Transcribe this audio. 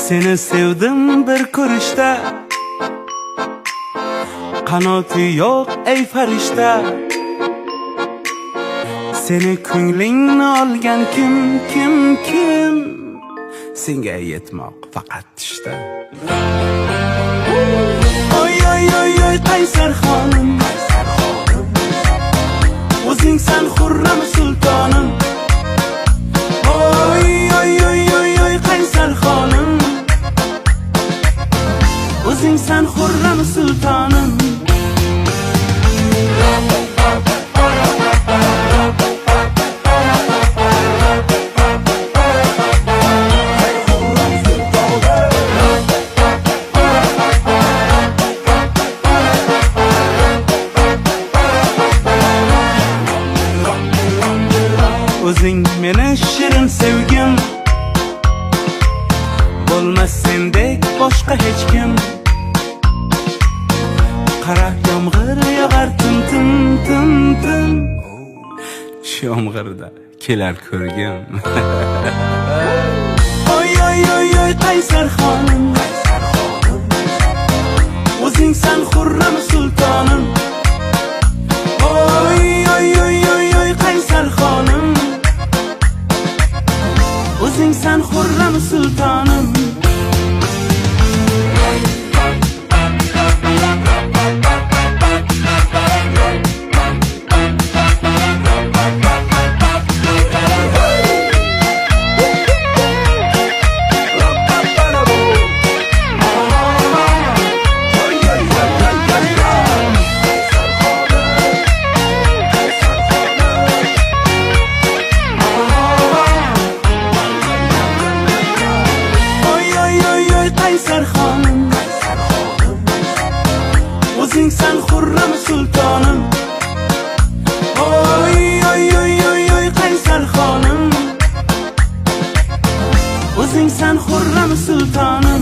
Seni sevdim bir ko'rishda, qanoti yo'q ey farishta. Seni ko'nglingni olgan kim? Senga yetmoq faqat tishda. Oy qaysar xonim, o'zingsan xurram sultonim. Oy qaysar xonim, o'zingsan xurram sultonim. O'zing meni shirin sevgim, bo'lmas sendek boshqa hech kim. Qara yomg'ir yog'ar tim. Shu yomg'irda kelar ko'rgim. Oy qaysar xonim, o'zingsan xurram sultonim. Oy qaysar xonim, o'zingsan xurram sultonim. Qaysar xonim, o'zingsan xurram sultonim. Oy qaysar xonim, o'zingsan xurram sultonim.